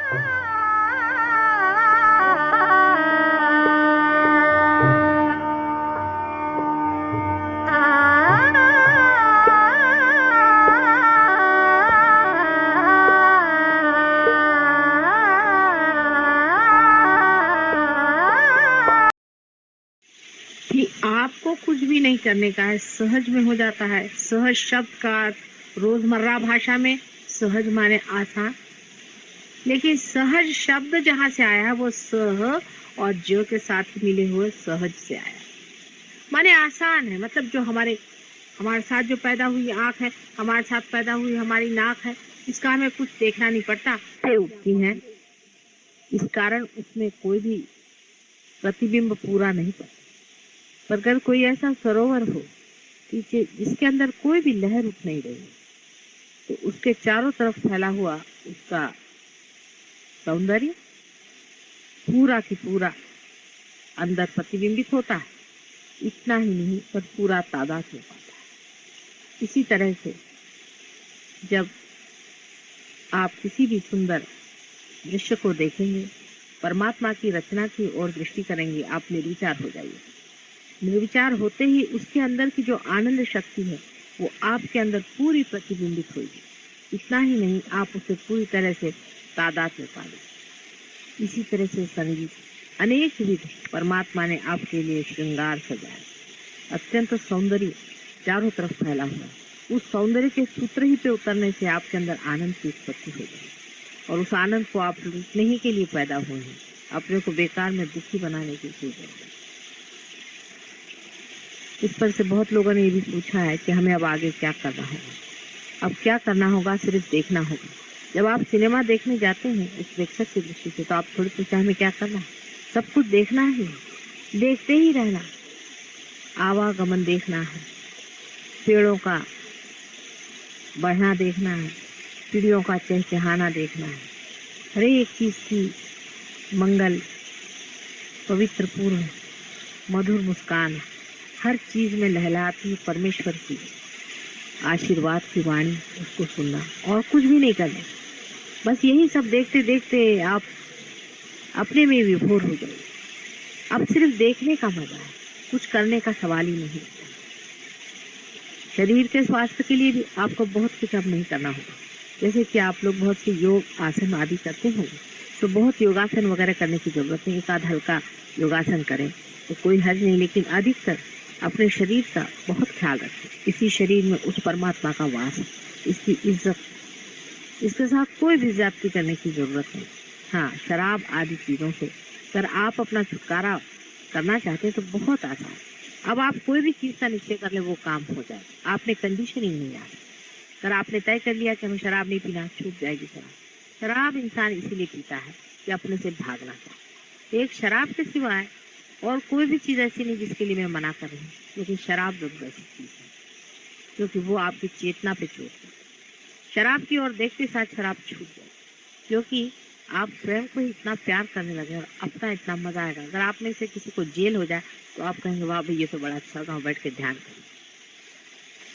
कि आपको कुछ भी नहीं करने का है, सहज में हो जाता है। सहज शब्द का रोजमर्रा भाषा में सहज माने आसान, लेकिन सहज शब्द जहाँ से आया वो सह और ज के साथ मिले हुए सहज से आया, माने आसान है। मतलब जो हमारे साथ जो पैदा हुई आँख है, हमारे साथ पैदा हुई हमारी नाक है, इसका हमें कुछ देखना नहीं पड़ता, उगती है। इस कारण उसमें कोई भी प्रतिबिंब पूरा नहीं पड़ता। पर अगर कोई ऐसा सरोवर हो कि जिसके अंदर कोई भी लहर उठ नहीं रही, तो उसके चारों तरफ फैला हुआ उसका सौंदर्य पूरा की पूरा अंदर प्रतिबिंबित होता है। इतना ही नहीं, पर पूरा तादाद हो पाता है। इसी तरह से जब आप किसी भी सुंदर दृश्य को देखेंगे, परमात्मा की रचना की ओर दृष्टि करेंगे, आप निर्विचार हो जाइए। निर्विचार होते ही उसके अंदर की जो आनंद शक्ति है वो आपके अंदर पूरी प्रतिबिंबित होगी। इतना ही नहीं, आप उसे पूरी तरह से तादाद में पालेंगे। इसी तरह से संगीत अनेक विध परमात्मा ने आपके लिए श्रृंगार सजाया, अत्यंत सौंदर्य चारों तरफ फैला हुआ। उस सौंदर्य के सूत्र ही पे उतरने से आपके अंदर आनंद की उत्पत्ति हो गई, और उस आनंद को आप लूटने ही के लिए पैदा हुए हैं। अपने को बेकार में दुखी बनाने की जरूरत है। इस पर से बहुत लोगों ने ये भी पूछा है कि हमें अब आगे क्या करना होगा। अब क्या करना होगा, सिर्फ देखना होगा। जब आप सिनेमा देखने जाते हैं उस प्रेक्षक की दृष्टि से, तो आप थोड़ी पूछा हमें क्या करना है, सब कुछ देखना ही, देखते ही रहना। आवागमन देखना है, पेड़ों का बढ़ना देखना है, चिड़ियों का चहचहाना देखना है, हर एक चीज की मंगल, पवित्र पूर्ण मधुर मुस्कान, हर चीज में लहलाती परमेश्वर की आशीर्वाद की वाणी, उसको सुनना और कुछ भी नहीं करना। बस यही सब देखते देखते आप अपने में विभोर हो जाए। अब सिर्फ देखने का मजा है, कुछ करने का सवाल ही नहीं। शरीर के स्वास्थ्य के लिए भी आपको बहुत कुछ अब नहीं करना होगा। जैसे कि आप लोग बहुत से योग आसन आदि करते होंगे, तो बहुत योगासन वगैरह करने की जरूरत नहीं। एक आध हल्का योगासन करें तो कोई हर्ज नहीं, लेकिन अधिकतर अपने शरीर का बहुत ख्याल रखें। इसी शरीर में उस परमात्मा का वास है, इसकी इज्जत, इसके साथ कोई भी ज्यादती करने की जरूरत नहीं। हाँ, शराब आदि चीजों से अगर आप अपना छुटकारा करना चाहते हैं तो बहुत आसान। अब आप कोई भी चीज का निश्चय कर ले, वो काम हो जाए। आपने कंडीशनिंग नहीं आती। अगर आपने तय कर लिया कि हमें शराब नहीं पीना, छूट जाएगी शराब। शराब इंसान इसीलिए पीता है कि अपने से भागना चाहता है। एक शराब के सिवाय और कोई भी चीज ऐसी नहीं जिसके लिए मैं मना कर रही हूँ, लेकिन शराब जरूर ऐसी चीज है क्योंकि वो आपकी चेतना पे चोट है। शराब की ओर देखते साथ शराब छूट जाए, क्योंकि आप स्वयं को इतना प्यार करने लगे और अपना इतना मजा आएगा। अगर आप में से किसी को जेल हो जाए तो आप कहेंगे वाह भाई, ये तो बड़ा अच्छा होगा, बैठ के ध्यान करें।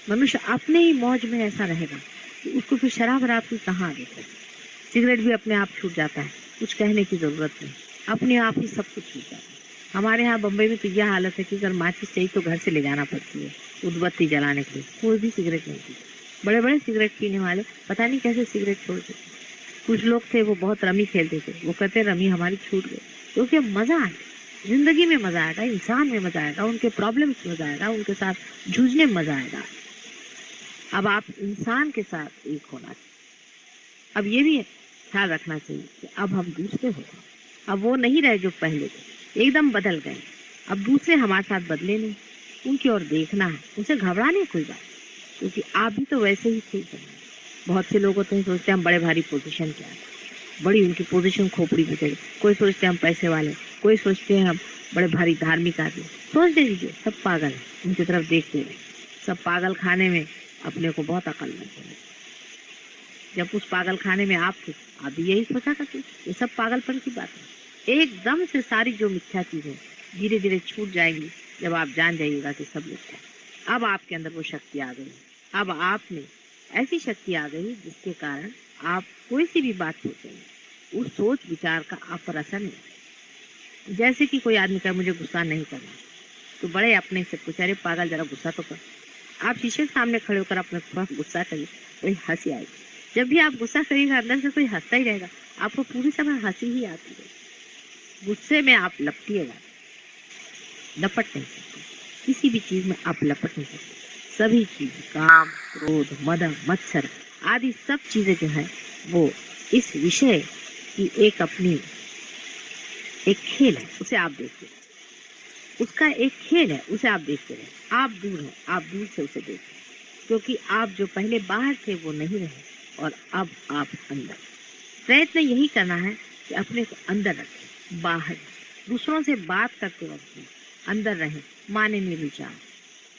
मनुष्य अपने ही मौज में ऐसा रहेगा कि उसको फिर शराब रात की कहाँ आगे है। सिगरेट भी अपने आप छूट जाता है, कुछ कहने की जरूरत नहीं, अपने आप ही सब कुछ छूट जाता है। हमारे यहाँ बम्बई में तो यह हालत है कि अगर माचिस चाहिए तो घर से ले जाना पड़ती है उद्बत्ती जलाने के लिए। कोई भी सिगरेट नहीं पीता। बड़े बड़े सिगरेट पीने वाले पता नहीं कैसे सिगरेट छोड़ देते। कुछ लोग थे वो बहुत रमी खेलते थे, वो कहते रमी हमारी छूट गई, क्योंकि अब मजा आएगा, जिंदगी में मजा आएगा, इंसान में मजा आएगा, उनके प्रॉब्लम्स में मजा आएगा, उनके साथ जूझने में मजा आएगा। अब आप इंसान के साथ एक होना चाहिए। अब ये भी ख्याल रखना चाहिए कि अब हम दूसरे हो गए, अब वो नहीं रहे जो पहले थे, एकदम बदल गए। अब दूसरे हमारे साथ बदले नहीं, उनकी ओर देखना है, उनसे घबराने कोई बात, क्योंकि आप भी तो वैसे ही थे। बहुत से लोग होते हैं सोचते हैं हम बड़े भारी पोजीशन के आए, बड़ी उनकी पोजीशन खोपड़ी पे चढ़ी। कोई सोचते हैं हम पैसे वाले, कोई सोचते हैं हम बड़े भारी धार्मिक आदमी। सोच दे दीजिए, सब पागल है, उनकी तरफ देखते रहे। सब पागल खाने में अपने को बहुत अकल लगती है। जब उस पागल खाने में आप थे, आप भी यही सोचा करते। ये सब पागलपन की बात है। एकदम से सारी जो मिथ्या चीजें धीरे धीरे छूट जाएंगी जब आप जान जाइएगा कि सब मिथ्या। अब आपके अंदर वो शक्ति आ गई। अब आप में ऐसी शक्ति आ गई जिसके कारण आप कोई सी भी बात सोचेंगे उस सोच विचार का आप पर असर नहीं। जैसे कि कोई आदमी कहे मुझे गुस्सा नहीं करना, तो बड़े अपने से पूछे, अरे पागल जरा गुस्सा तो कर। आप शीशे के सामने खड़े होकर अपने पास गुस्सा करिए, वही हंसी आएगी। जब भी आप गुस्सा करिएगा अंदर से कोई हंसता ही रहेगा, आपको पूरी समय हंसी ही आती है। गुस्से में आप लपटिएगा, लपट नहीं सकते, किसी भी चीज में आप लपट नहीं सकते। सभी चीज, काम, क्रोध, मद, मत्सर आदि सब चीजें जो है वो इस विषय की एक अपनी एक खेल है, उसे आप देखते हैं। उसका एक खेल है, उसे आप देखते रहे। आप दूर हैं, आप दूर से उसे देखते, क्योंकि आप जो पहले बाहर थे वो नहीं रहे और अब आप अंदर। प्रयत्न यही करना है कि अपने को अंदर रखें, बाहर दूसरों से बात करते वक्त अंदर रहें, माने निर्विचार।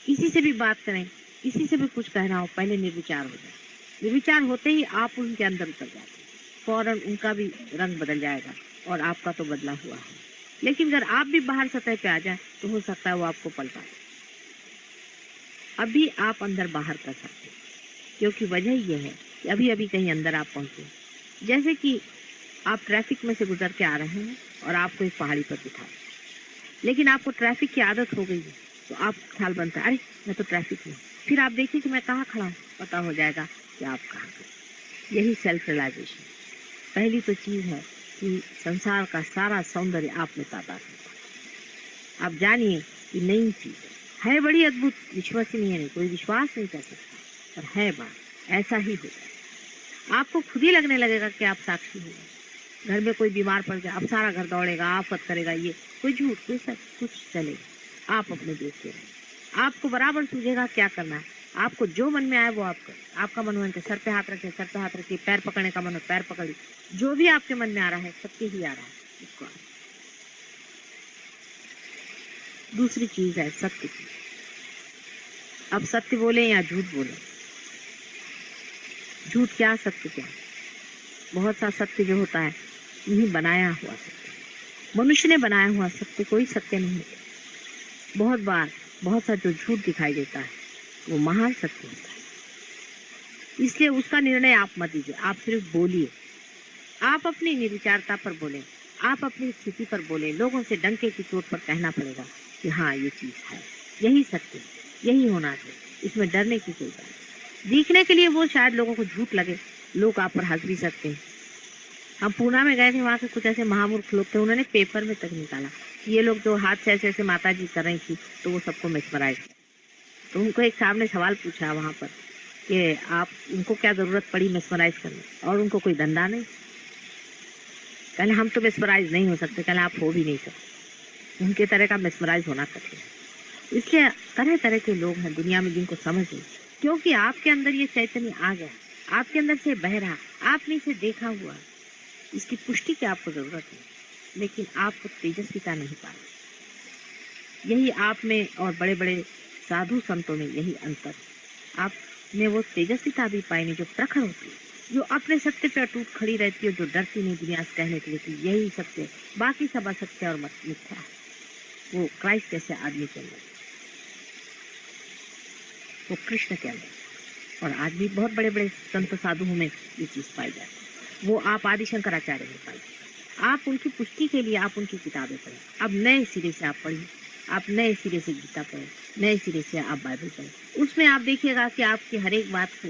किसी से भी बात करें, किसी से भी कुछ कहना हो, पहले निर्विचार हो जाए। निर्विचार होते ही आप उनके अंदर उतर जाते हैं, फौरन उनका भी रंग बदल जाएगा और आपका तो बदला हुआ है। लेकिन अगर आप भी बाहर सतह पे आ जाए तो हो सकता है वो आपको पलटा दे। अभी आप अंदर बाहर कर सकते हैं, क्योंकि वजह ये है कि अभी अभी कहीं अंदर आप पहुंचे। जैसे कि आप ट्रैफिक में से गुजर के आ रहे हैं और आपको एक पहाड़ी पर बिठा, लेकिन आपको ट्रैफिक की आदत हो गई है, तो आप ख्याल बनता है, अरे मैं तो ट्रैफिक में। फिर आप देखिए कि मैं कहाँ खड़ा हूँ, पता हो जाएगा कि आप कहाँ खड़े। यही सेल्फ रियलाइजेशन पहली तो चीज है कि संसार का सारा सौंदर्य आप में तादाद है। आप जानिए कि नई चीज है, बड़ी अद्भुत, विश्वसनीय नहीं, कोई विश्वास नहीं कर सकता, पर है बात, ऐसा ही होगा। आपको खुद ही लगने लगेगा कि आप साक्षी हो। घर में कोई बीमार पड़ गया, अब सारा घर दौड़ेगा, आफत करेगा, ये कोई झूठ, कोई सब कुछ चलेगा। आप अपने देखते रहे, आपको बराबर सूझेगा क्या करना है। आपको जो मन में आए वो आप करें। आपका मन हो सर पे हाथ रखे, सर पे हाथ रखिए, पैर पकड़ने का मन हो पैर पकड़िए, जो भी आपके मन में आ रहा है, सबके ही आ रहा है उसको। दूसरी चीज है सत्य की। अब सत्य बोले या झूठ बोले, झूठ क्या सत्य क्या। बहुत सा सत्य जो होता है यही बनाया हुआ सत्य, मनुष्य ने बनाया हुआ सत्य कोई सत्य नहीं है। बहुत बार बहुत सा जो झूठ दिखाई देता है वो महान सत्य होता है। इसलिए उसका निर्णय आप मत लीजिए, आप सिर्फ बोलिए। आप अपनी निर्विचारता पर बोले, आप अपनी स्थिति पर बोले। लोगों से डंके की चोट पर कहना पड़ेगा कि हाँ ये चीज है, यही सत्य, यही होना चाहिए, इसमें डरने की कोई बात नहीं। दिखने के लिए वो शायद लोगों को झूठ लगे, लोग आप पर हंस भी सकते हैं। हम पूना में गए थे, वहाँ के कुछ ऐसे महामूर्ख लोग थे, उन्होंने पेपर में तक निकाला कि ये लोग जो हाथ से ऐसे ऐसे माता जी कर रही थी तो वो सबको मेस्मराइज। तो उनको एक साहब ने सवाल पूछा वहाँ पर कि आप उनको क्या जरूरत पड़ी मेस्मराइज करने, और उनको कोई धंधा नहीं। कहले हम तो मेस्मराइज नहीं हो सकते, कहले आप हो भी नहीं सकते, उनके तरह का मेस्मराइज होना कठिन। इसलिए तरह तरह के लोग हैं दुनिया में जिनको समझ नहीं, क्योंकि आपके अंदर ये चैतन्य आ गया, आपके अंदर से बह रहा, आपने इसे देखा हुआ। इसकी पुष्टि की आपको जरूरत है, लेकिन आपको तेजस्विता नहीं पा रही। यही आप में और बड़े बड़े साधु संतों में यही अंतर। आप में वो तेजस्विता भी पाई नहीं जो प्रखर होती है, जो अपने सत्य पे अटूट खड़ी रहती है, जो डरती नहीं दुनिया से कहने के लिए कि यही सत्य, बाकी सब असत्य और मिथ्या है। वो क्राइस्ट जैसे आदमी के अंदर, वो कृष्ण के अंदर। और आज भी बहुत बड़े बड़े संत साधुओं में ये चीज पाई जाती है। वो आप आदि शंकराचार्य में पाई, आप उनकी पुष्टि के लिए आप उनकी किताबें पढ़ें। अब नए सिरे से आप पढ़िए, आप नए सिरे से गीता पढ़ें, नए सिरे से आप बाइबल पढ़ें। उसमें आप देखिएगा कि आपकी हर एक बात को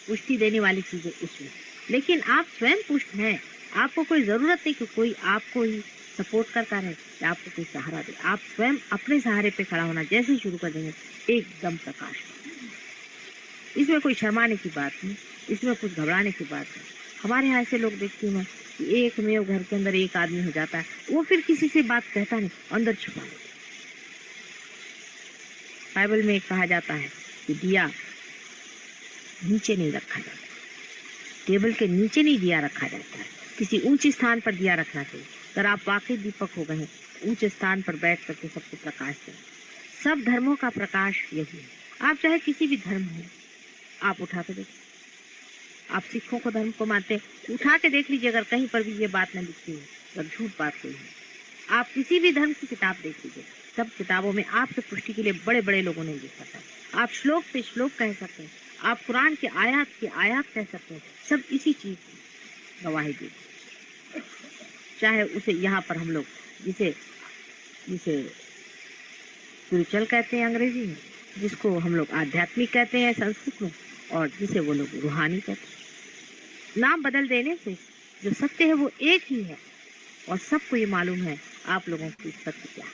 पुष्टि देने वाली चीजें उसमें। लेकिन आप स्वयं पुष्ट हैं, आपको कोई जरूरत नहीं कि कोई आपको ही सपोर्ट करता रहे, कि आपको कोई सहारा दे। आप स्वयं अपने सहारे पे खड़ा होना जैसे ही शुरू कर देंगे, एकदम प्रकाश। इसमें कोई शर्माने की बात नहीं, इसमें कुछ घबराने की बात नहीं। हमारे यहाँ ऐसे लोग देखती हूँ कि एक में घर के अंदर एक आदमी हो जाता है, वो फिर किसी से बात कहता नहीं, अंदर छुपा लेता। बाइबल में कहा जाता है कि दिया नीचे नहीं रखा जाता, टेबल के नीचे नहीं दिया रखा जाता है, किसी ऊंचे स्थान पर दिया रखना चाहिए। अगर आप वाकई दीपक हो गए, ऊंचे स्थान पर बैठ करके सबको प्रकाश दें। सब धर्मों का प्रकाश यही है। आप चाहे किसी भी धर्म हो, आप उठा के देखिए। आप सिखों को धर्म को मानते, उठा के देख लीजिए, अगर कहीं पर भी ये बात न लिखती है, अगर झूठ बात कोई है। आप किसी भी धर्म की किताब देख लीजिए, सब किताबों में आपसे पुष्टि के लिए बड़े बड़े लोगों ने लिखा था। आप श्लोक पे श्लोक कह सकते हैं, आप कुरान की आयत कह सकते हैं, सब इसी चीज की गवाही देते। चाहे उसे यहाँ पर हम लोग जिसे जिसे स्पिरिचुअल कहते हैं अंग्रेजी में, जिसको हम लोग आध्यात्मिक कहते हैं संस्कृत में, और जिसे वो लोग रूहानी कहते हैं। नाम बदल देने से जो सत्य है वो एक ही है, और सबको ये मालूम है आप लोगों की सत्य क्या है।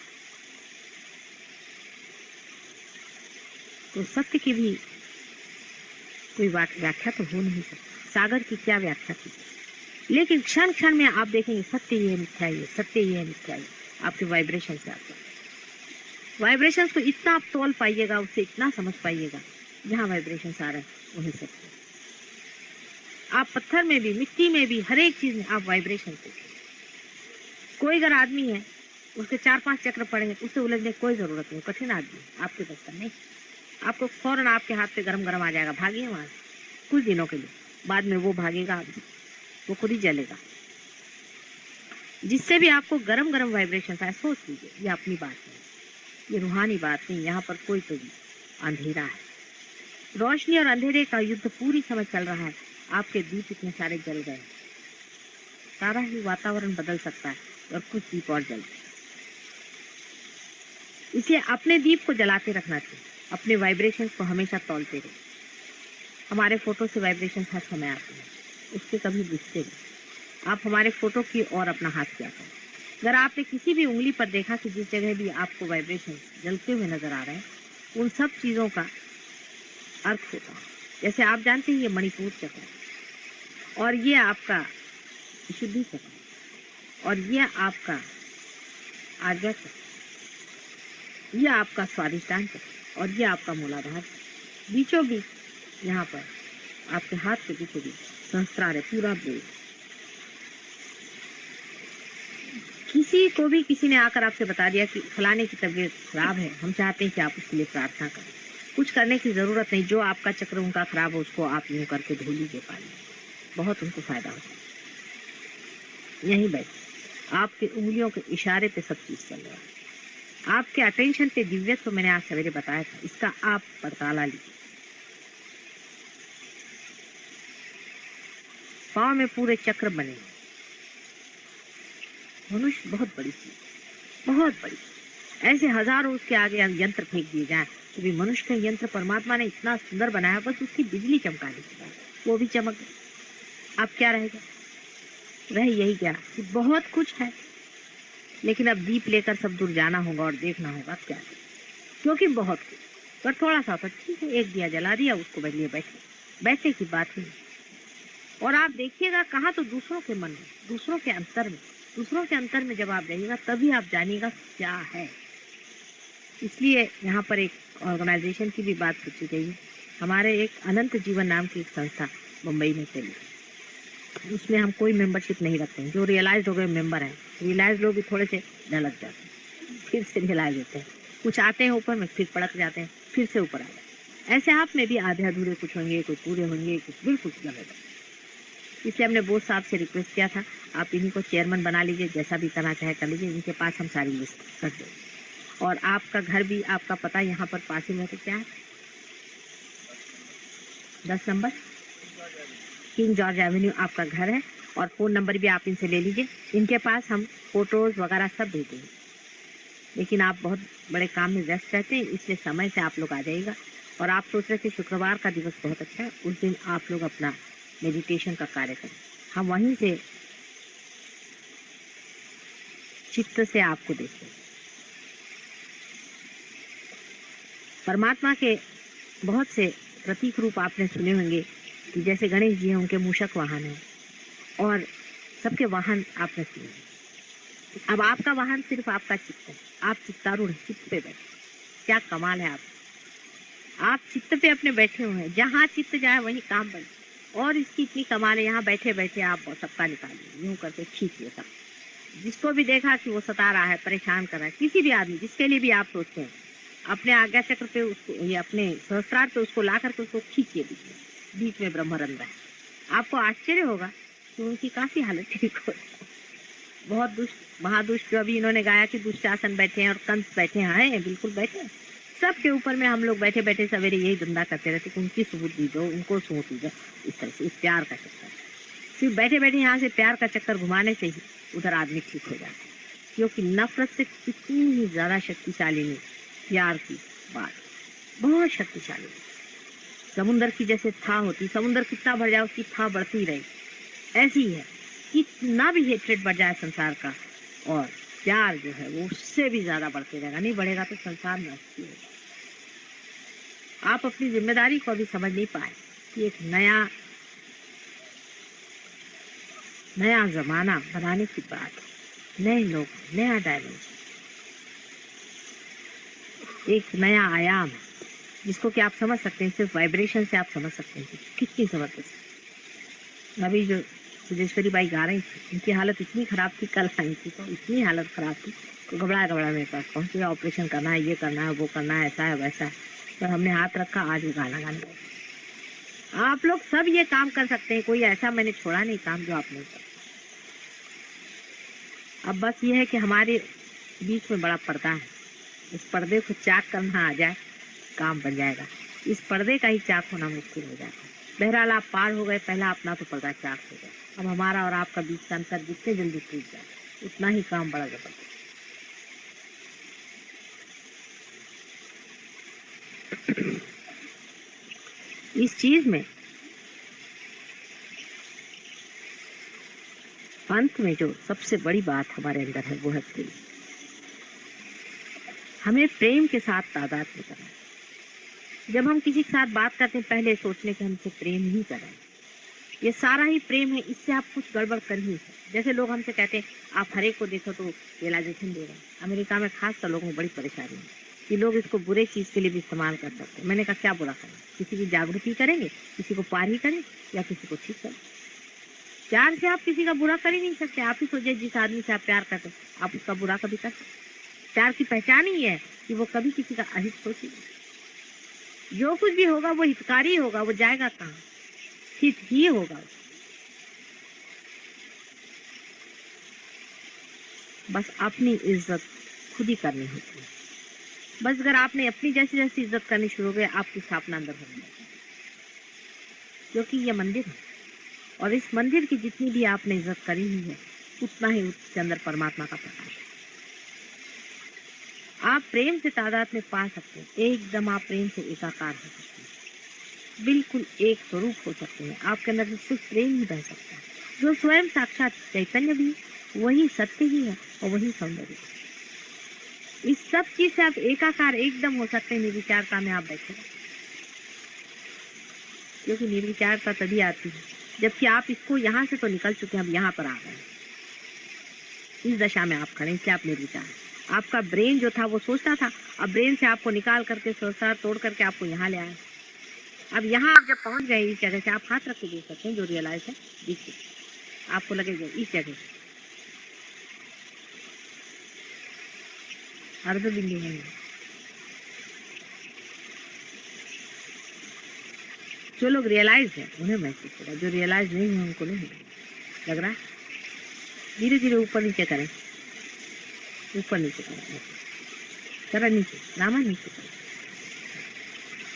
तो सत्य की भी कोई व्याख्या तो हो नहीं सकती। सागर की क्या व्याख्या थी, लेकिन क्षण क्षण में आप देखेंगे सत्य ये मिथ्या है, सत्य ये मिथ्या है। आपके वाइब्रेशन से आपका वाइब्रेशन को इतना आप तोल पाइएगा, उससे इतना समझ पाइएगा, जहाँ वाइब्रेशन आ रहा है वही सत्य। आप पत्थर में भी, मिट्टी में भी, हर एक चीज में आप वाइब्रेशन से। कोई अगर आदमी है उसके 4-5 चक्र पड़े हैं, उससे उलझने की कोई जरूरत नहीं। कठिन आदमी आपके बस का नहीं, आपको फौरन आपके हाथ पे गरम गरम आ जाएगा। भागिए वहां कुछ दिनों के लिए, बाद में वो भागेगा, वो खुद ही जलेगा। जिससे भी आपको गरम गरम वाइब्रेशन आए, सोच लीजिए ये अपनी बात नहीं, ये रूहानी बात नहीं। यहाँ पर कोई तो भी अंधेरा है, रोशनी और अंधेरे का युद्ध पूरी समय चल रहा है। आपके दीप इतने सारे जल गए, सारा ही वातावरण बदल सकता है और कुछ दीप और जल। इसलिए अपने दीप को जलाते रखना चाहिए, अपने वाइब्रेशंस को हमेशा तौलते रहे। हमारे फोटो से वाइब्रेशन हर समय आते हैं, उससे कभी बुझते नहीं। आप हमारे फोटो की और अपना हाथ क्या करें। अगर आपने किसी भी उंगली पर देखा कि जिस जगह भी आपको वाइब्रेशन जलते हुए नजर आ रहे हैं, उन सब चीजों का अर्थ होता है। जैसे आप जानते हैं ये मणिपुर चक्र है, और ये आपका शुद्धि चक्र, और ये आपका आज्ञा चक्र, ये आपका स्वादिष्टान चक्र, और ये आपका मूलाधार। बीचों बीच यहाँ पर आपके हाथ के बीचों बीच सहस्त्रार है, पूरा ब्रेड। किसी को भी किसी ने आकर आपसे बता दिया कि फलाने की तबीयत खराब है, हम चाहते हैं कि आप उसके लिए प्रार्थना करें। कुछ करने की जरूरत नहीं, जो आपका चक्र उनका खराब हो उसको आप यूं करके धो लीजिए पानी, बहुत उनको फायदा होता है। यहीं बैठ आपके उंगलियों के इशारे पे सब चीज चल रहा है। आपके अटेंशन पे दिव्यत्व मैंने आज सवेरे बताया था, इसका आप पड़ताला लीजिए। पाँव में पूरे चक्र बने, मनुष्य बहुत बड़ी चीज, बहुत बड़ी। ऐसे हजारों उसके आगे यंत्र फेंक दिए जाए तो भी मनुष्य का यंत्र परमात्मा ने इतना सुंदर बनाया, बस उसकी बिजली चमकाने की बात, वो भी चमक गई। अब क्या रहेगा, रह यही क्या कि बहुत कुछ है, लेकिन अब दीप लेकर सब दूर जाना होगा और देखना होगा क्या, क्योंकि बहुत कुछ। पर थोड़ा सा तो ठीक है, एक दिया जला दिया, उसको बदलिए बैठने की बात ही नहीं। और आप देखिएगा कहाँ, तो दूसरों के मन में, दूसरों के अंतर में, दूसरों के अंतर में जब आप जाइएगा तभी आप जानिएगा क्या है। इसलिए यहाँ पर एक ऑर्गेनाइजेशन की भी बात सोची गई है। हमारे एक अनंत जीवन नाम की एक संस्था मुंबई में चली, उसमें हम कोई मेंबरशिप नहीं रखते हैं। जो रियलाइज हो गए मेंबर हैं, रियलाइज लोग भी थोड़े से ढलक जाते हैं, फिर से रियलाइज होते हैं, कुछ आते हैं ऊपर में, फिर पड़क जाते हैं, फिर से ऊपर आ जाते हैं। ऐसे आप में भी आधे अधूरे कुछ होंगे, कुछ पूरे होंगे, कुछ बिल्कुल गलत। इसलिए हमने बोस साहब से रिक्वेस्ट किया था, आप इन्हीं को चेयरमैन बना लीजिए, जैसा भी करना चाहे कर लीजिए, इनके पास हम सारी लिस्ट कर दें। और आपका घर भी, आपका पता यहाँ पर पास ही में तो क्या है, 10 नंबर किंग जॉर्ज एवेन्यू आपका घर है, और फ़ोन नंबर भी आप इनसे ले लीजिए। इनके पास हम फोटोज़ वगैरह सब भेजेंगे, लेकिन आप बहुत बड़े काम में व्यस्त रहते हैं, इसलिए समय से आप लोग आ जाइएगा। और आप सोच रहे थे शुक्रवार का दिवस बहुत अच्छा है, उस दिन आप लोग अपना मेडिटेशन का कार्य करें, हम वहीं से चित्त से आपको देखते हैं। परमात्मा के बहुत से प्रतीक रूप आपने सुने होंगे कि जैसे गणेश जी हैं, उनके मूषक वाहन हैं, और सबके वाहन आपने सुने। अब आपका वाहन सिर्फ आपका चित्त है, आप चित्तारूढ़ चित्त पे बैठे, क्या कमाल है। आप चित्त पे अपने बैठे हुए हैं, जहाँ चित्त जाए वहीं काम बने। और इसकी इतनी कमाल है, यहाँ बैठे बैठे आप सबका निकालिए, यूं करके खींचिए सब। जिसको भी देखा कि वो सता रहा है, परेशान कर रहा है, किसी भी आदमी जिसके लिए भी आप सोचते हैं, अपने आज्ञा चक्र पे उसको, ये अपने सहस्त्रार पे उसको ला करके उसको खींचिए, बीच में ब्रह्मरंध्र है। आपको आश्चर्य होगा कि उनकी काफी हालत ठीक हो जाए। बहुत दुष्ट महादुष्ट जो अभी इन्होंने गाया कि दुष्टासन बैठे हैं और कंस बैठे हैं, बिल्कुल बैठे हैं। सबके ऊपर में हम लोग बैठे बैठे सवेरे यही धंधा करते रहते कि उनकी सुबुद्धि दो, उनको सूट दो, इस तरह से, इस प्यार का चक्कर। सिर्फ बैठे बैठे यहाँ से प्यार का चक्कर घुमाने से ही उधर आदमी ठीक हो जाता है, क्योंकि नफरत से कितनी ही ज्यादा शक्तिशाली नहीं प्यार की बात, बहुत शक्तिशाली। समुंदर की जैसे था होती, समुंदर कितना बढ़ जाए उसकी था बढ़ती रही, ऐसी है कितना भी हेट्रेड बढ़ जाए संसार का, और प्यार जो है वो उससे भी ज्यादा बढ़ते रहेगा। नहीं बढ़ेगा तो संसार नष्ट होगा। आप अपनी जिम्मेदारी को अभी समझ नहीं पाए कि एक नया जमाना बनाने की बात, नए लोग, नया डायमेंशन, एक नया आयाम है जिसको कि आप समझ सकते हैं, सिर्फ वाइब्रेशन से आप समझ सकते हैं कितनी जबरदस्त। अभी जो सुजेश्वरी बाई गा रही थी, उनकी हालत इतनी खराब थी, कल आई थी तो इतनी हालत खराब थी तो घबरा मेरे पास पहुंच गया, ऑपरेशन करना है, ये करना है, वो करना है, ऐसा है वैसा है। तो हमने हाथ रखा, आज वो गाना गाने लगे। आप लोग सब ये काम कर सकते हैं, कोई ऐसा मैंने छोड़ा नहीं काम जो आप नहीं कर। अब बस ये है कि हमारे बीच में बड़ा पर्दा है, इस पर्दे को चाक करना आ जाए, काम बन जाएगा। इस पर्दे का ही चाक होना मुश्किल हो जाता है। बहरहाल आप पार हो गए, पहला अपना तो पर्दा चाक हो गया। अब हमारा और आपका बीच का अंतर जितने जल्दी टूट जाए उतना ही काम बड़ा जबरदस्त। इस चीज में अंत में जो सबसे बड़ी बात हमारे अंदर है वो है प्रेम। हमें प्रेम के साथ तादाद में करना है। जब हम किसी के साथ बात करते हैं पहले सोचने के हमसे प्रेम ही कर रहे हैं, ये सारा ही प्रेम है, इससे आप कुछ गड़बड़ कर ही है। जैसे लोग हमसे कहते हैं आप हर एक को देखो तो रियलाइजेशन दे रहे हैं। अमेरिका में खास कर लोगों को बड़ी परेशानी है कि लोग इसको बुरे चीज के लिए भी इस्तेमाल कर सकते हैं। मैंने कहा क्या बुरा करें, किसी की जागृति करेंगे, किसी को पार ही करें या किसी को ठीक करें। प्यार से आप किसी का बुरा कर ही नहीं सकते। आप ही सोचिए जिस आदमी से आप प्यार करते आप उसका बुरा कभी कर सकते। प्यार की पहचान ही है कि वो कभी किसी का अहित सोचेगा। जो कुछ भी होगा वो हितकारी होगा, वो जाएगा कहाँ, हित ही होगा। बस अपनी इज्जत खुद ही करनी होती है। बस अगर आपने अपनी जैसी जैसी इज्जत करनी शुरू हो गई, आपकी स्थापना अंदर होगी, क्योंकि ये मंदिर है और इस मंदिर की जितनी भी आपने इज्जत करी हुई है उतना ही उसके अंदर परमात्मा का प्रकाश है। आप प्रेम से तादाद में पा सकते हैं, एकदम आप प्रेम से एकाकार हो सकते हैं, बिल्कुल एक स्वरूप हो सकते हैं। आपके अंदर सिर्फ प्रेम ही बह सकता है, जो स्वयं साक्षात चैतन्य भी, वही सत्य ही है और वही सौंदर्य। इस सब चीज से आप एकाकार एकदम हो सकते हैं। निर्विचारता में आप बैठे, क्योंकि निर्विचारता तभी आती है जबकि आप इसको यहाँ से तो निकल चुके हैं, अब यहाँ पर आ गए, इस दशा में आप खड़े, इसलिए आप निर्विचार। आपका ब्रेन जो था वो सोचता था, अब ब्रेन से आपको निकाल करके संसार तोड़ करके आपको यहाँ ले आए। अब यहाँ आप जब पहुंच गए इस जगह से, आप हाथ रख के देख सकते हैं, जो रियलाइज है देखिए, आपको लगेगा इस जगह अर्ध बिंदु है। जो लोग रियलाइज है उन्हें महसूस होगा, जो रियलाइज नहीं है उनको नहीं लग रहा। धीरे धीरे ऊपर नीचे करें, ऊपर नीचे करें, जरा नीचे, रामा नीचे करें।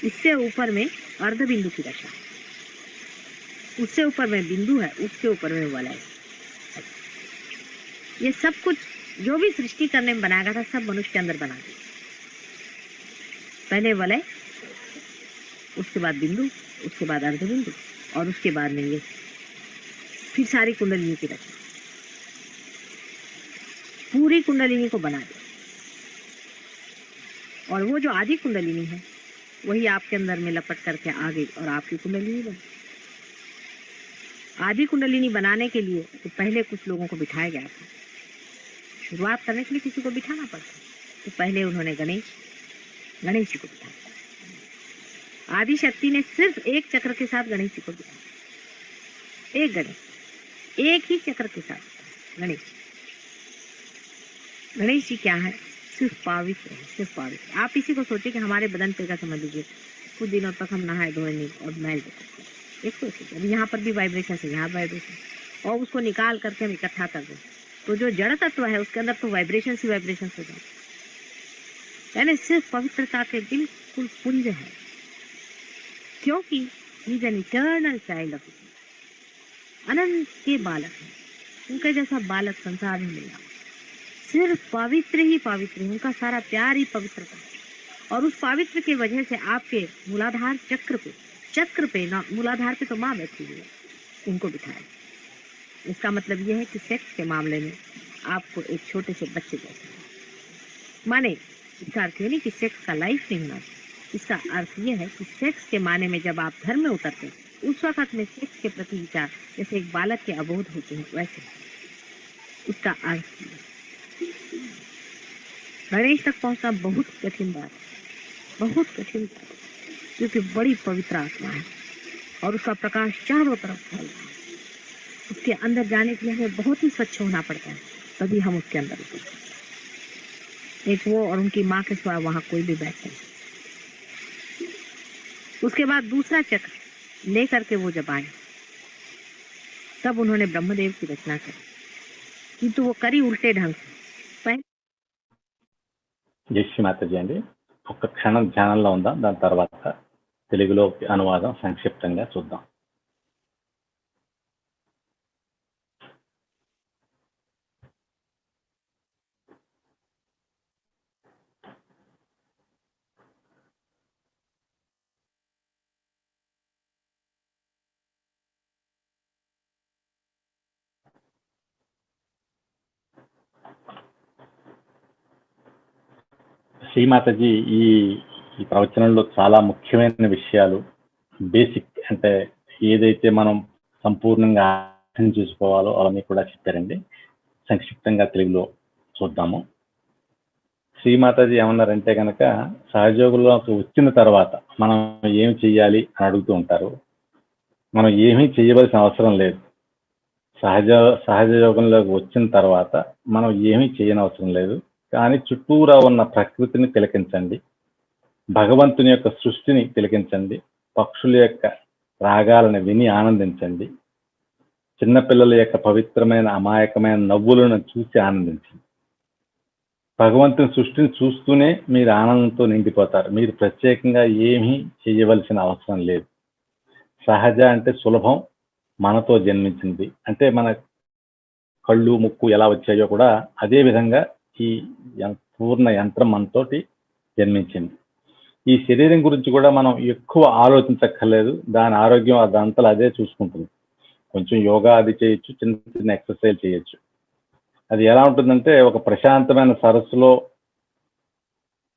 इससे ऊपर में अर्ध बिंदु की दशा, उससे ऊपर में बिंदु है, उसके ऊपर में वलय। ये सब कुछ जो भी सृष्टि करने में बनाया गया था सब मनुष्य के अंदर बना दिया। पहले वलय, उसके बाद बिंदु, उसके बाद अर्ध बिंदु और उसके बाद में ये फिर सारी कुंडलिनी की रचना, पूरी कुंडलिनी को बना दिया। और वो जो आदि कुंडलिनी है वही आपके अंदर में लपट करके आ गई और आपकी कुंडलिनी बनी। आदि कुंडलिनी बनाने के लिए तो पहले कुछ लोगों को बिठाया गया था। शुरुआत करने के लिए किसी को बिठाना पड़ता, तो पहले उन्होंने गणेश जी को बिठाया। आदि शक्ति ने सिर्फ एक चक्र के साथ गणेश जी को बिठाया, एक गणेश, एक ही चक्र के साथ गणेश जी क्या है, सिर्फ पवित्र है, सिर्फ पवित्र। आप इसी को सोचिए कि हमारे बदन पे का समझ लीजिए, कुछ दिनों तक हम नहाए धोए नहीं और मैल देते, एक सोचिए अभी यहाँ पर भी वाइब्रेशन है, यहाँ वाइब्रेशन, और उसको निकाल करके हम इकट्ठा कर दें तो जो जड़ तत्व है उसके अंदर तो वाइब्रेशन ही वाइब्रेशन हो जाए, यानी सिर्फ पवित्रता के बिल्कुल पुंज है, क्योंकि he is an eternal child of अनंत के बालक हैं, उनके जैसा बालक संसार में मिला। सिर्फ पवित्र ही पवित्र है, उनका सारा प्यार ही पवित्रता है। और उस पवित्र की वजह से आपके मूलाधार चक्र पे ना, मूलाधार पे तो माँ बैठी हुई है, उनको बिठाया। इसका मतलब यह है कि सेक्स के मामले में आपको एक छोटे से बच्चे जैसे माने। इसका अर्थ ये नहीं कि सेक्स का लाइफ नहीं होना, इसका अर्थ यह है कि सेक्स के माने में जब आप धर्म में उतरते हैं उस वक्त में सेक्स के प्रति विचार जैसे एक बालक के अबोध होते हैं वैसे। इसका अर्थ गणेश तक पहुंचना बहुत कठिन बात है, बहुत कठिन बात है, क्योंकि बड़ी पवित्र आत्मा है और उसका प्रकाश चारों तरफ फैल रहा है। उसके अंदर जाने के लिए हमें बहुत ही स्वच्छ होना पड़ता है, तभी हम उसके अंदर उतरते हैं। एक वो और उनकी माँ के सिवा वहां कोई भी बैठे नहीं। उसके बाद दूसरा चक्र लेकर के वो जब आए तब उन्होंने ब्रह्मदेव की रचना करी, किंतु वो करी उल्टे ढंग से। జై శ్రీ మాతాజీ అండి. ఒక్క క్షణం ధ్యానంలో ఉందాం, దాని తర్వాత తెలుగులో అనువాదం సంక్షిప్తంగా చూద్దాం. శ్రీమాతాజీ ఈ ప్రవచనంలో చాలా ముఖ్యమైన విషయాలు, బేసిక్ అంటే ఏదైతే మనం సంపూర్ణంగా అర్థం చేసుకోవాలో అవన్నీ కూడా చెప్పారండి. సంక్షిప్తంగా తెలుగులో చూద్దాము. శ్రీమాతాజీ ఏమన్నారంటే కనుక, సహజయోగంలోకి వచ్చిన తర్వాత మనం ఏమి చెయ్యాలి అని అడుగుతూ ఉంటారు. మనం ఏమీ చేయవలసిన అవసరం లేదు. సహజ యోగంలోకి వచ్చిన తర్వాత మనం ఏమీ చేయనవసరం లేదు. కానీ చుట్టూరా ఉన్న ప్రకృతిని తిలకించండి, భగవంతుని యొక్క సృష్టిని తిలకించండి, పక్షుల యొక్క రాగాలను విని ఆనందించండి, చిన్నపిల్లల యొక్క పవిత్రమైన అమాయకమైన నవ్వులను చూసి ఆనందించండి. భగవంతుని సృష్టిని చూస్తూనే మీరు ఆనందంతో నిండిపోతారు. మీరు ప్రత్యేకంగా ఏమీ చేయవలసిన అవసరం లేదు. సహజ అంటే సులభం, మనతో జన్మించింది. అంటే మన కళ్ళు ముక్కు ఎలా వచ్చాయో కూడా అదే విధంగా ఈ పూర్ణ యంత్రం మనతోటి జన్మించింది. ఈ శరీరం గురించి కూడా మనం ఎక్కువ ఆలోచించక్కర్లేదు. దాని ఆరోగ్యం అదంతా అదే చూసుకుంటుంది. కొంచెం యోగా అది చేయొచ్చు, చిన్న చిన్న ఎక్సర్సైజ్ చేయొచ్చు. అది ఎలా ఉంటుందంటే, ఒక ప్రశాంతమైన సరస్సులో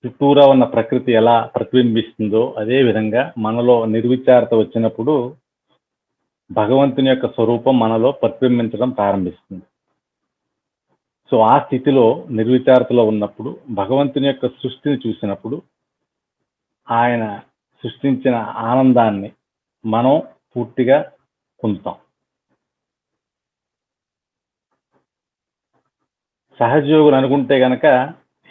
చుట్టూరా ఉన్న ప్రకృతి ఎలా ప్రతిబింబిస్తుందో అదే విధంగా మనలో నిర్విచారత వచ్చినప్పుడు భగవంతుని యొక్క స్వరూపం మనలో ప్రతిబింబించడం ప్రారంభిస్తుంది. సో ఆ స్థితిలో నిర్విచారతలో ఉన్నప్పుడు భగవంతుని యొక్క సృష్టిని చూసినప్పుడు ఆయన సృష్టించిన ఆనందాన్ని మనం పూర్తిగా పొందుతాం. సహజయోగులు అనుకుంటే గనక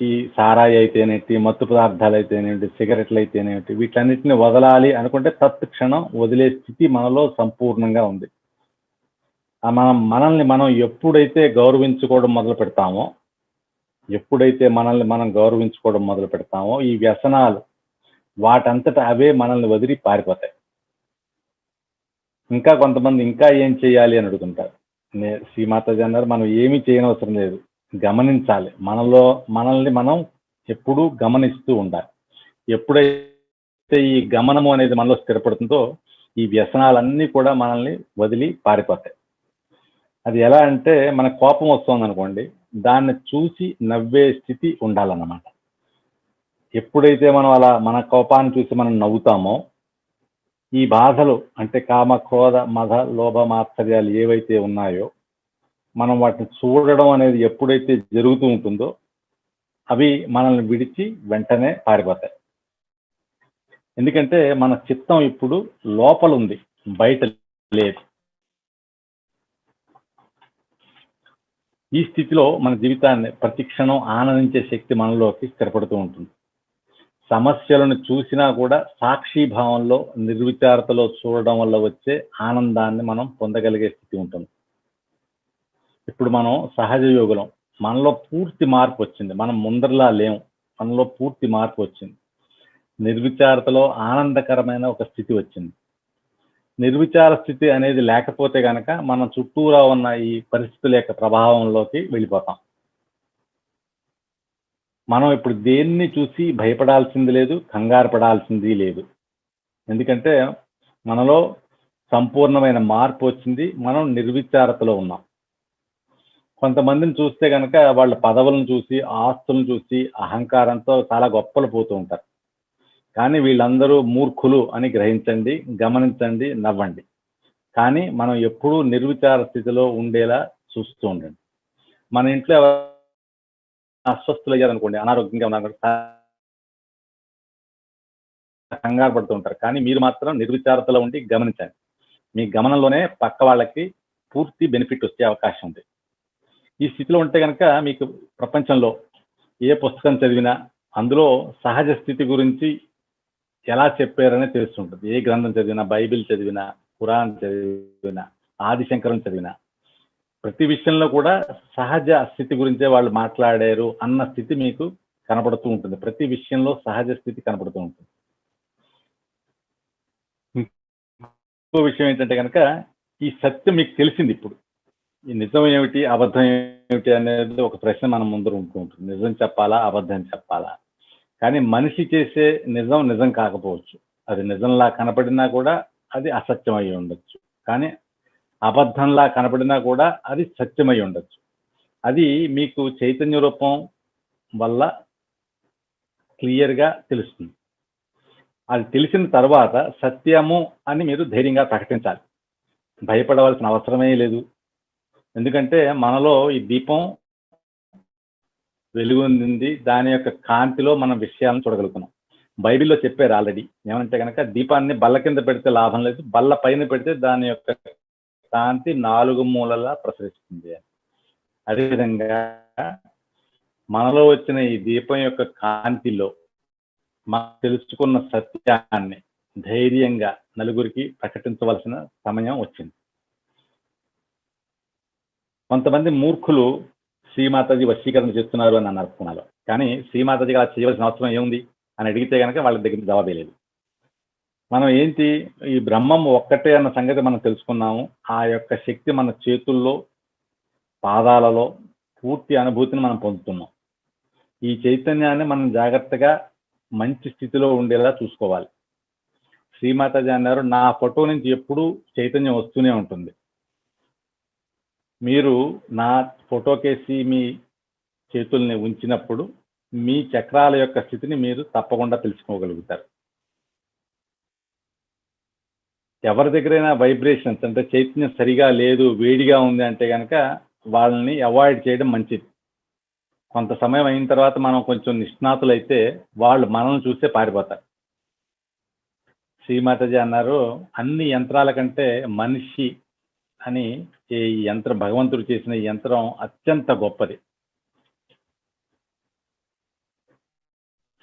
ఈ సారాయి అయితేనేంటి, మత్తు పదార్థాలు అయితేనేంటి, సిగరెట్లు అయితేనేంటి, వీటన్నిటిని వదలాలి అనుకుంటే తత్క్షణం వదిలే స్థితి మనలో సంపూర్ణంగా ఉంది. మనల్ని మనం ఎప్పుడైతే గౌరవించుకోవడం మొదలు పెడతామో, ఈ వ్యసనాలు వాటంతట అవే మనల్ని వదిలి పారిపోతాయి. ఇంకా కొంతమంది ఇంకా ఏం చేయాలి అని అడుగుతుంటారు. శ్రీమాతాజీ అన్నారు, మనం ఏమీ చేయనవసరం లేదు, గమనించాలి. మనల్ని మనం ఎప్పుడూ గమనిస్తూ ఉండాలి. ఎప్పుడైతే ఈ గమనము అనేది మనలో స్థిరపడుతుందో ఈ వ్యసనాలన్నీ కూడా మనల్ని వదిలి పారిపోతాయి. అది ఎలా అంటే, మన కోపం వస్తుంది అనుకోండి, దాన్ని చూసి నవ్వే స్థితి ఉండాలన్నమాట. ఎప్పుడైతే మనం అలా మన కోపాన్ని చూసి మనం నవ్వుతామో, ఈ బాధలు అంటే కామ క్రోధ మద లోభ మాత్సర్యాలు ఏవైతే ఉన్నాయో మనం వాటిని చూడడం అనేది ఎప్పుడైతే జరుగుతూ ఉంటుందో అవి మనల్ని విడిచి వెంటనే పారిపోతాయి. ఎందుకంటే మన చిత్తం ఇప్పుడు లోపల ఉంది, బయట లేదు. ఈ స్థితిలో మన జీవితాన్ని ప్రతి క్షణం ఆనందించే శక్తి మనలోకి స్థిరపడుతూ ఉంటుంది. సమస్యలను చూసినా కూడా సాక్షిభావంలో నిర్విచారతలో చూడడం వల్ల వచ్చే ఆనందాన్ని మనం పొందగలిగే స్థితి ఉంటుంది. ఇప్పుడు మనం సహజ యోగులం, మనలో పూర్తి మార్పు వచ్చింది. మనం ముందరలా లేము, మనలో పూర్తి మార్పు వచ్చింది. నిర్విచారతలో ఆనందకరమైన ఒక స్థితి వచ్చింది. నిర్విచార స్థితి అనేది లేకపోతే కనుక మనం చుట్టూరా ఉన్న ఈ పరిస్థితుల యొక్క ప్రభావంలోకి వెళ్ళిపోతాం. మనం ఇప్పుడు దేన్ని చూసి భయపడాల్సింది లేదు, కంగారు పడాల్సింది లేదు. ఎందుకంటే మనలో సంపూర్ణమైన మార్పు వచ్చింది. మనం నిర్విచారతలో ఉన్నాం. కొంతమందిని చూస్తే కనుక వాళ్ళ పదవులను చూసి, ఆస్తులను చూసి అహంకారంతో చాలా గొప్పలు పోతూ ఉంటారు. కానీ వీళ్ళందరూ మూర్ఖులు అని గ్రహించండి, గమనించండి, నవ్వండి. కానీ మనం ఎప్పుడూ నిర్విచార స్థితిలో ఉండేలా చూస్తూ ఉండండి. మన ఇంట్లో అస్వస్థులు అయ్యారనుకోండి, అనారోగ్యంగా ఉన్నారు, కంగారు పడుతూ ఉంటారు. కానీ మీరు మాత్రం నిర్విచారతలో ఉండి గమనించండి. మీ గమనంలోనే పక్క వాళ్ళకి పూర్తి బెనిఫిట్ వచ్చే అవకాశం ఉంది. ఈ స్థితిలో ఉంటే కనుక మీకు ప్రపంచంలో ఏ పుస్తకం చదివినా అందులో సహజ స్థితి గురించి ఎలా చెప్పారనే తెలుస్తుంటుంది. ఏ గ్రంథం చదివినా, బైబిల్ చదివినా, ఖురాన్ చదివినా, ఆదిశంకరం చదివినా ప్రతి విషయంలో కూడా సహజ స్థితి గురించే వాళ్ళు మాట్లాడారు అన్న స్థితి మీకు కనపడుతూ ఉంటుంది. ప్రతి విషయంలో సహజ స్థితి కనపడుతూ ఉంటుంది. ఇంకో విషయం ఏంటంటే కనుక ఈ సత్యం మీకు తెలిసింది. ఇప్పుడు ఈ నిజం ఏమిటి, అబద్ధం ఏమిటి అనేది ఒక ప్రశ్న మన ముందర ఉంటూ ఉంటుంది. నిజం చెప్పాలా, అబద్ధం చెప్పాలా? కానీ మనిషి చేసే నిజం నిజం కాకపోవచ్చు. అది నిజంలా కనపడినా కూడా అది అసత్యం అయి ఉండొచ్చు. కానీ అబద్ధంలా కనపడినా కూడా అది సత్యమై ఉండొచ్చు. అది మీకు చైతన్య రూపం వల్ల క్లియర్గా తెలుస్తుంది. అది తెలిసిన తర్వాత సత్యము అని మీరు ధైర్యంగా ప్రకటించాలి. భయపడవలసిన అవసరమే లేదు. ఎందుకంటే మనలో ఈ దీపం వెలుగుంది, దాని యొక్క కాంతిలో మనం విషయాలను చూడగలుగుతున్నాం. బైబిల్లో చెప్పారు ఆల్రెడీ. ఏమంటే కనుక దీపాన్ని బల్ల కింద పెడితే లాభం లేదు, బల్ల పైన పెడితే దాని యొక్క కాంతి 4 మూలలా ప్రసరిస్తుంది. అదేవిధంగా మనలో వచ్చిన ఈ దీపం యొక్క కాంతిలో మనం తెలుసుకున్న సత్యాన్ని ధైర్యంగా నలుగురికి ప్రకటించవలసిన సమయం వచ్చింది. కొంతమంది మూర్ఖులు శ్రీమాతాజీ వశీకరణ చేస్తున్నారు అని అన్నారు పుణాలో. కానీ శ్రీమాతాజీ అలా చేయవలసిన అవసరం ఏముంది అని అడిగితే కనుక వాళ్ళ దగ్గర జవాబే లేదు. మనం ఏంటి, ఈ బ్రహ్మం ఒక్కటే అన్న సంగతి మనం తెలుసుకున్నాము. ఆ యొక్క శక్తి మన చేతుల్లో, పాదాలలో పూర్తి అనుభూతిని మనం పొందుతున్నాం. ఈ చైతన్యాన్ని మనం జాగ్రత్తగా మంచి స్థితిలో ఉండేలా చూసుకోవాలి. శ్రీమాతాజీ అన్నారు, నా ఫోటో నుంచి ఎప్పుడూ చైతన్యం వస్తూనే ఉంటుంది. మీరు నా ఫోటోకేసి మీ చేతుల్ని ఉంచినప్పుడు మీ చక్రాల యొక్క స్థితిని మీరు తప్పకుండా తెలుసుకోగలుగుతారు. ఎవరి దగ్గరైనా వైబ్రేషన్స్ అంటే చైతన్యం సరిగా లేదు, వేడిగా ఉంది అంటే కనుక వాళ్ళని అవాయిడ్ చేయడం మంచిది. కొంత సమయం అయిన తర్వాత మనం కొంచెం నిష్ణాతులైతే వాళ్ళు మనల్ని చూస్తే పారిపోతారు. శ్రీమాతాజీ అన్నారు, అన్ని యంత్రాల కంటే మనిషి అని ఈ యంత్రం, భగవంతుడు చేసిన ఈ యంత్రం అత్యంత గొప్పది.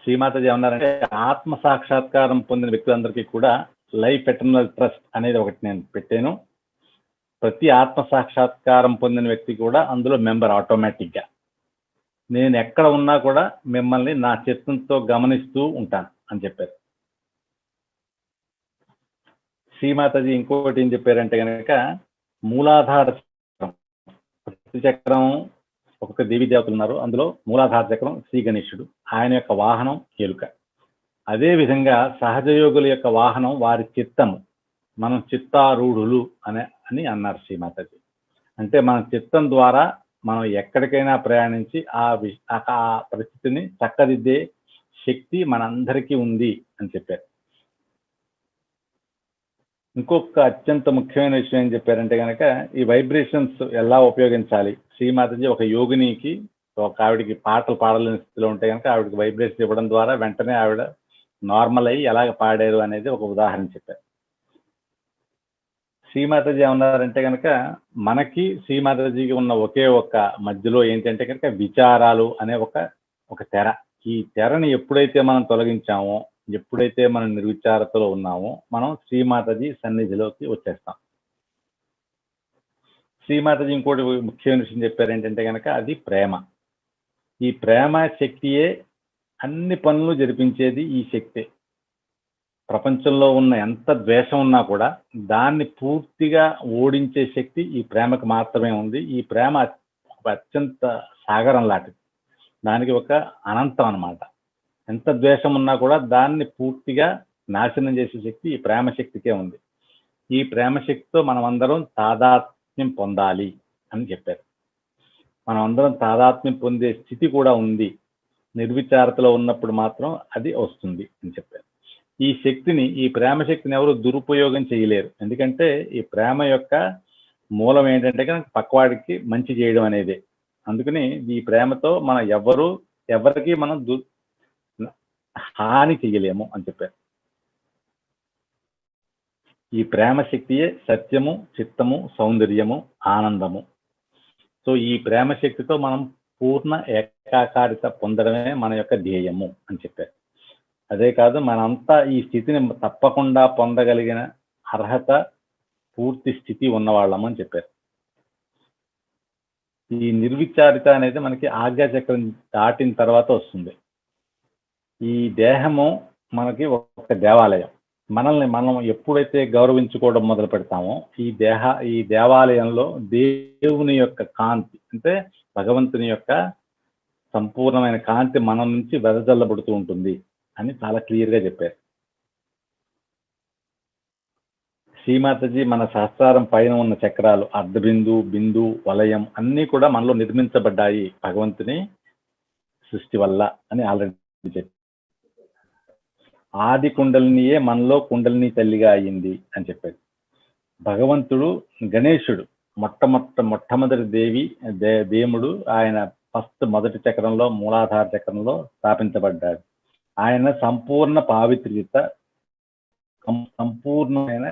శ్రీమాతాజీ ఏమన్నారంటే, ఆత్మ సాక్షాత్కారం పొందిన వ్యక్తులందరికీ కూడా లైఫ్ ఎటర్నల్ ట్రస్ట్ అనేది ఒకటి నేను పెట్టాను. ప్రతి ఆత్మ సాక్షాత్కారం పొందిన వ్యక్తి కూడా అందులో మెంబర్ ఆటోమేటిక్గా. నేను ఎక్కడ ఉన్నా కూడా మిమ్మల్ని నా చిత్తంతో గమనిస్తూ ఉంటాను అని చెప్పారు. శ్రీమాతాజీ ఇంకోటి ఏం చెప్పారంటే కనుక, మూలాధార చక్రం, ప్రతి చక్రం ఒక్కొక్క దేవీ దేవతలు ఉన్నారు. అందులో మూలాధార చక్రం శ్రీ గణేశుడు, ఆయన యొక్క వాహనం ఎలుక. అదే విధంగా సహజయోగుల యొక్క వాహనం వారి చిత్తము. మనం చిత్తారూఢులు అని అన్నారు శ్రీమాతాజీ. అంటే మన చిత్తం ద్వారా మనం ఎక్కడికైనా ప్రయాణించి ఆ పరిస్థితిని చక్కదిద్దే శక్తి మనందరికీ ఉంది అని చెప్పారు. ఇంకొక అత్యంత ముఖ్యమైన విషయం ఏం చెప్పారంటే కనుక, ఈ వైబ్రేషన్స్ ఎలా ఉపయోగించాలి. శ్రీమాతాజీ ఒక యోగినికి, ఒక ఆవిడికి పాటలు పాడలేని స్థితిలో ఉంటే కనుక ఆవిడకి వైబ్రేషన్ ఇవ్వడం ద్వారా వెంటనే ఆవిడ నార్మల్ అయ్యి ఎలాగ పాడారు అనేది ఒక ఉదాహరణ చెప్పారు. శ్రీమాతాజీ ఏమన్నారంటే కనుక, మనకి శ్రీమాతాజీకి ఉన్న ఒకే ఒక మధ్యలో ఏంటంటే కనుక విచారాలు అనే ఒక తెర. ఈ తెరని ఎప్పుడైతే మనం తొలగించామో, ఎప్పుడైతే మనం నిర్విచారతలో ఉన్నామో, మనం శ్రీమాతాజీ సన్నిధిలోకి వచ్చేస్తాం. శ్రీమాతాజీ ఇంకోటి ముఖ్యమైన విషయం చెప్పారు ఏంటంటే కనుక, అది ప్రేమ. ఈ ప్రేమ శక్తియే అన్ని పనులు జరిపించేది. ఈ శక్తి ప్రపంచంలో ఉన్న ఎంత ద్వేషం ఉన్నా కూడా దాన్ని పూర్తిగా ఓడించే శక్తి ఈ ప్రేమకు మాత్రమే ఉంది. ఈ ప్రేమ ఒక అత్యంత సాగరం లాంటిది. దానికి ఒక అనంతం అన్నమాట. ఎంత ద్వేషం ఉన్నా కూడా దాన్ని పూర్తిగా నాశనం చేసే శక్తి ఈ ప్రేమ శక్తికే ఉంది. ఈ ప్రేమ శక్తితో మనం అందరం తాదాత్మ్యం పొందాలి అని చెప్పారు. మనం అందరం తాదాత్మ్యం పొందే స్థితి కూడా ఉంది. నిర్విచారతలో ఉన్నప్పుడు మాత్రం అది వస్తుంది అని చెప్పారు. ఈ శక్తిని, ఈ ప్రేమ శక్తిని ఎవరు దురుపయోగం చేయలేరు. ఎందుకంటే ఈ ప్రేమ యొక్క మూలం ఏంటంటే కనుక పక్కవాడికి మంచి చేయడం అనేదే. అందుకని ఈ ప్రేమతో మనం ఎవరికి మనం హాని చెయ్యలేము అని చెప్పారు. ఈ ప్రేమ శక్తియే సత్యము, చిత్తము, సౌందర్యము, ఆనందము. సో ఈ ప్రేమ శక్తితో మనం పూర్ణ ఏకాకారిత పొందడమే మన యొక్క ధ్యేయము అని చెప్పారు. అదే కాదు, మనంతా ఈ స్థితిని తప్పకుండా పొందగలిగిన అర్హత, పూర్తి స్థితి ఉన్నవాళ్ళము అని చెప్పారు. ఈ నిర్విచారిత అనేది మనకి ఆజ్ఞాచక్రం దాటిన తర్వాత వస్తుంది. ఈ దేహము మనకి ఒక దేవాలయం. మనల్ని మనం ఎప్పుడైతే గౌరవించుకోవడం మొదలు పెడతామో ఈ దేవాలయంలో దేవుని యొక్క కాంతి, అంటే భగవంతుని యొక్క సంపూర్ణమైన కాంతి మన నుంచి వెదజల్లబడుతూ ఉంటుంది అని చాలా క్లియర్ గా చెప్పారు. శ్రీమాతజీ మన సహస్రారం పైన ఉన్న చక్రాలు, అర్ధబిందు, బిందు, వలయం అన్నీ కూడా మనలో నిర్మించబడ్డాయి భగవంతుని సృష్టి వల్ల అని ఆల్రెడీ చెప్పారు. ఆది కుండలినియే మనలో కుండలిని తల్లిగా అయ్యింది అని చెప్పారు. భగవంతుడు గణేశుడు మొట్టమొదటి దేవుడు. ఆయన మొదటి చక్రంలో, మూలాధార చక్రంలో స్థాపించబడ్డాడు. ఆయన సంపూర్ణ పావిత్ర్యత, సంపూర్ణమైన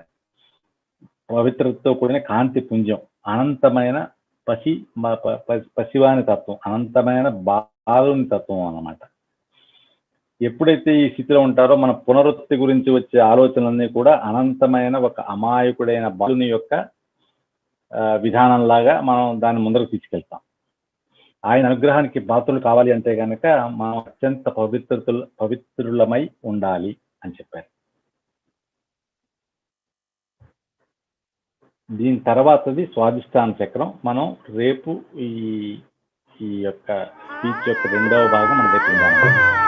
పవిత్రతతో కూడిన కాంతి పుంజం, అనంతమైన పసివాని తత్వం, అనంతమైన బాలుని తత్వం అన్నమాట. ఎప్పుడైతే ఈ స్థితిలో ఉంటారో మన పునరుత్తి గురించి వచ్చే ఆలోచనలన్నీ కూడా అనంతమైన ఒక అమాయకుడైన బాలుని యొక్క విధానంలాగా మనం దాన్ని ముందరకు తీసుకెళ్తాం. ఆయన అనుగ్రహానికి పాత్రలు కావాలి అంటే కనుక మనం అత్యంత పవిత్రులమై ఉండాలి అని చెప్పారు. దీని తర్వాతది స్వాదిష్టాన చక్రం. మనం రేపు ఈ యొక్క స్పీచ్ యొక్క 2వ భాగం మనం రేపు విందాం.